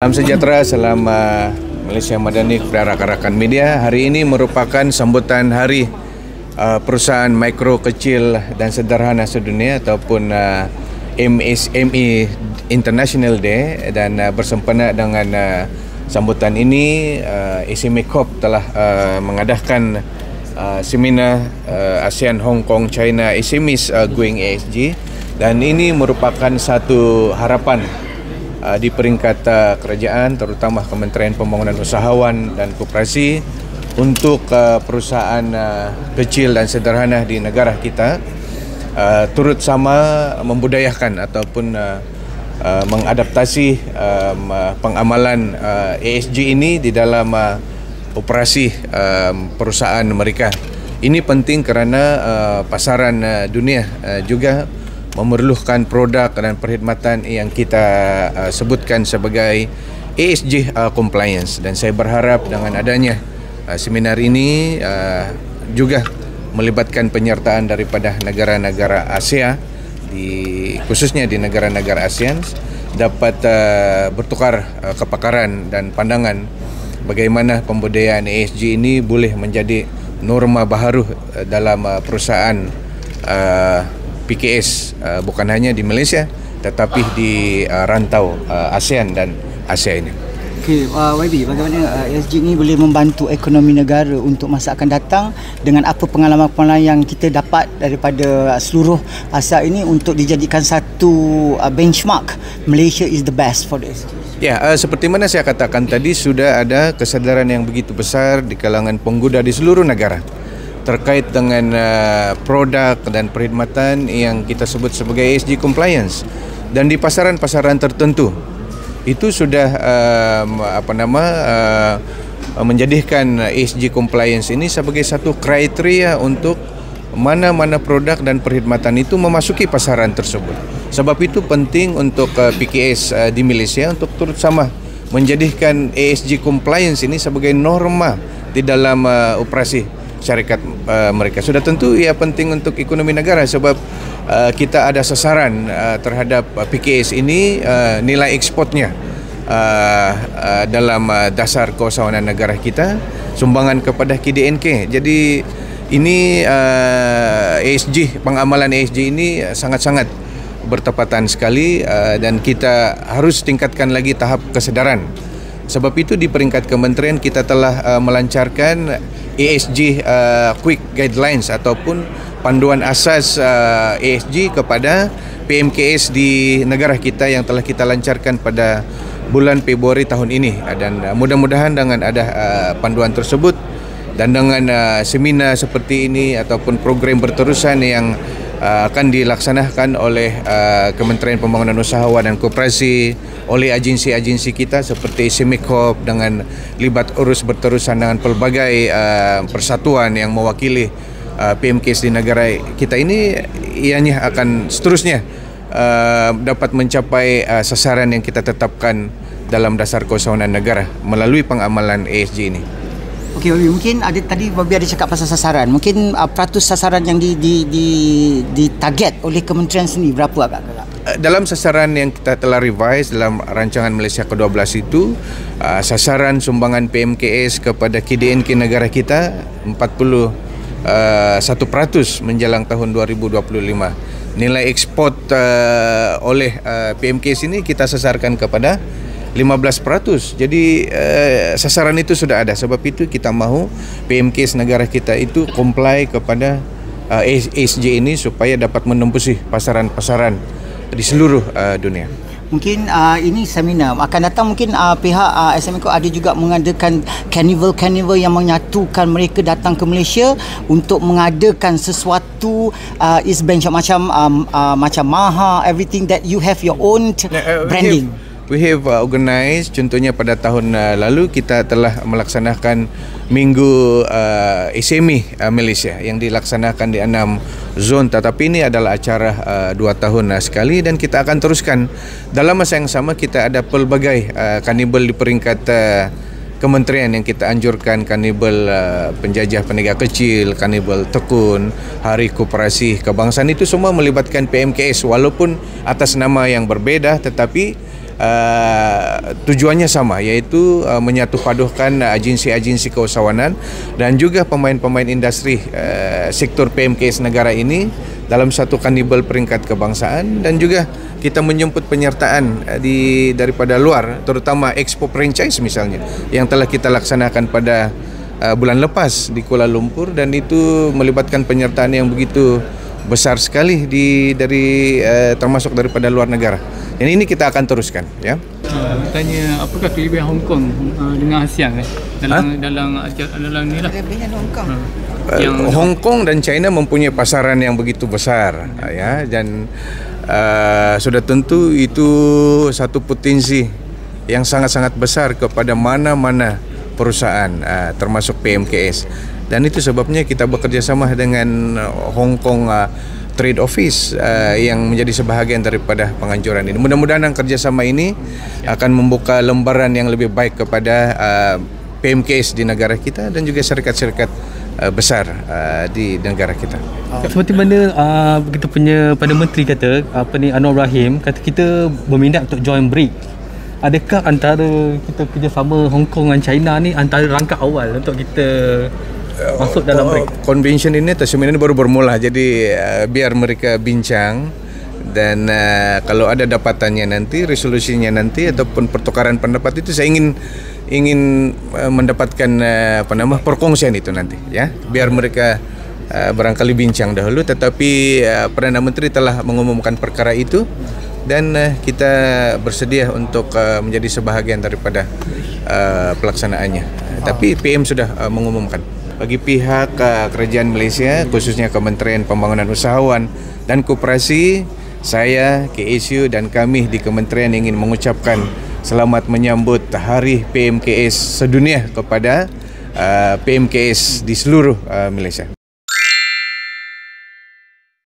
Salam sejahtera, salam Malaysia Madani kepada rakan-rakan media. Hari ini merupakan sambutan hari perusahaan mikro, kecil dan sederhana sedunia ataupun MSME International Day, dan bersempena dengan sambutan ini SME Corp telah mengadakan seminar ASEAN Hong Kong China SMEs Going ESG, dan ini merupakan satu harapan di peringkat kerajaan, terutama Kementerian Pembangunan Usahawan dan Koperasi untuk perusahaan kecil dan sederhana di negara kita turut sama membudayakan ataupun mengadaptasi pengamalan ESG ini di dalam operasi perusahaan mereka. Ini penting kerana pasaran dunia juga memerlukan produk dan perkhidmatan yang kita sebutkan sebagai ESG compliance, dan saya berharap dengan adanya seminar ini juga melibatkan penyertaan daripada negara-negara Asia, khususnya di negara-negara ASEAN, dapat bertukar kepakaran dan pandangan bagaimana pembudayaan ESG ini boleh menjadi norma baharu dalam perusahaan PKS, bukan hanya di Malaysia tetapi di rantau ASEAN dan Asia ini. Okey, YB, bagaimana ESG ini boleh membantu ekonomi negara untuk masa akan datang, dengan apa pengalaman-pengalaman yang kita dapat daripada seluruh Asia ini untuk dijadikan satu benchmark Malaysia is the best for the ESG? Ya, seperti mana saya katakan tadi, sudah ada kesadaran yang begitu besar di kalangan pengguna di seluruh negara terkait dengan produk dan perkhidmatan yang kita sebut sebagai ESG compliance, dan di pasaran-pasaran tertentu itu sudah menjadikan ESG compliance ini sebagai satu kriteria untuk mana-mana produk dan perkhidmatan itu memasuki pasaran tersebut. Sebab itu penting untuk PKS di Malaysia untuk turut sama menjadikan ESG compliance ini sebagai norma di dalam operasi syarikat mereka. Sudah tentu ia penting untuk ekonomi negara, sebab kita ada sasaran terhadap PKS ini, nilai ekspornya dalam dasar keusahawanan negara kita, sumbangan kepada KDNK. Jadi ini ESG, pengamalan ESG ini sangat-sangat bertepatan sekali, dan kita harus tingkatkan lagi tahap kesedaran. Sebab itu di peringkat kementerian kita telah melancarkan ESG Quick Guidelines ataupun panduan asas ESG kepada PMKS di negara kita yang telah kita lancarkan pada bulan Februari tahun ini, dan mudah-mudahan dengan ada panduan tersebut dan dengan seminar seperti ini ataupun program berterusan yang akan dilaksanakan oleh Kementerian Pembangunan Usahawan dan Koperasi, oleh agensi-agensi kita seperti SME Corp, dengan libat urus berterusan dengan pelbagai persatuan yang mewakili PMKS di negara kita ini, ianya akan seterusnya dapat mencapai sasaran yang kita tetapkan dalam dasar keusahawanan negara melalui pengamalan ESG ini. Okey, mungkin ada tadi Bobby ada cakap pasal sasaran. Mungkin peratus sasaran yang ditarget oleh kementerian sendiri berapa agak-agak? Dalam sasaran yang kita telah revise dalam rancangan Malaysia ke-12 itu, sasaran sumbangan PMKS kepada KDNK negara kita 41% menjelang tahun 2025. Nilai ekspor oleh PMKS ini kita sasarkan kepada 15%. Jadi sasaran itu sudah ada. Sebab itu kita mahu PMKS negara kita itu comply kepada ESG ini supaya dapat menembusi pasaran-pasaran di seluruh dunia. Mungkin ini seminar akan datang, mungkin pihak SME Corp ada juga mengadakan carnival yang menyatukan mereka datang ke Malaysia untuk mengadakan sesuatu is benchmark macam Maha, everything that you have your own branding. We have organised, contohnya pada tahun lalu kita telah melaksanakan Minggu SME Malaysia yang dilaksanakan di 6 zon, tetapi ini adalah acara 2 tahun sekali, dan kita akan teruskan. Dalam masa yang sama kita ada pelbagai karnibal di peringkat kementerian yang kita anjurkan, karnibal penjajah peniaga kecil, karnibal tekun, hari koperasi kebangsaan, itu semua melibatkan PMKS walaupun atas nama yang berbeza, tetapi tujuannya sama, iaitu menyatupadukan agensi-agensi keusahawanan dan juga pemain-pemain industri sektor PMKS negara ini dalam satu karnival peringkat kebangsaan, dan juga kita menjemput penyertaan daripada luar, terutama Expo Franchise misalnya yang telah kita laksanakan pada bulan lepas di Kuala Lumpur, dan itu melibatkan penyertaan yang begitu besar sekali termasuk daripada luar negara. Dan ini kita akan teruskan, ya. Tanya apakah kelebihan Hong Kong dengan ASEAN dalam ni lah. Kelebihan Hong Kong. Hong Kong dan China mempunyai pasaran yang begitu besar, ya, dan sudah tentu itu satu potensi yang sangat-sangat besar kepada mana-mana perusahaan, termasuk PMKS. Dan itu sebabnya kita bekerja sama dengan Hong Kong Trade Office yang menjadi sebahagian daripada penganjuran ini. Mudah-mudahan kerjasama ini akan membuka lembaran yang lebih baik kepada PMKS di negara kita dan juga syarikat-syarikat besar di negara kita. Seperti mana kita punya Perdana Menteri kata, Anwar Ibrahim kata kita berminat untuk join BRICS. Adakah antara kita kerjasama Hong Kong dan China ni antara rangka awal untuk kita masuk dalam BRICS? Convention ini sebenarnya baru bermula, jadi biar mereka bincang, dan kalau ada dapatannya nanti, resolusinya nanti ataupun pertukaran pendapat itu, saya ingin mendapatkan perkongsian itu nanti, ya, biar mereka barangkali bincang dahulu. Tetapi Perdana Menteri telah mengumumkan perkara itu, dan kita bersedia untuk menjadi sebahagian daripada pelaksanaannya. Tapi PM sudah mengumumkan. Bagi pihak kerajaan Malaysia, khususnya Kementerian Pembangunan Usahawan dan Koperasi, saya, KSU dan kami di Kementerian ingin mengucapkan selamat menyambut Hari PMKS Sedunia kepada PMKS di seluruh Malaysia.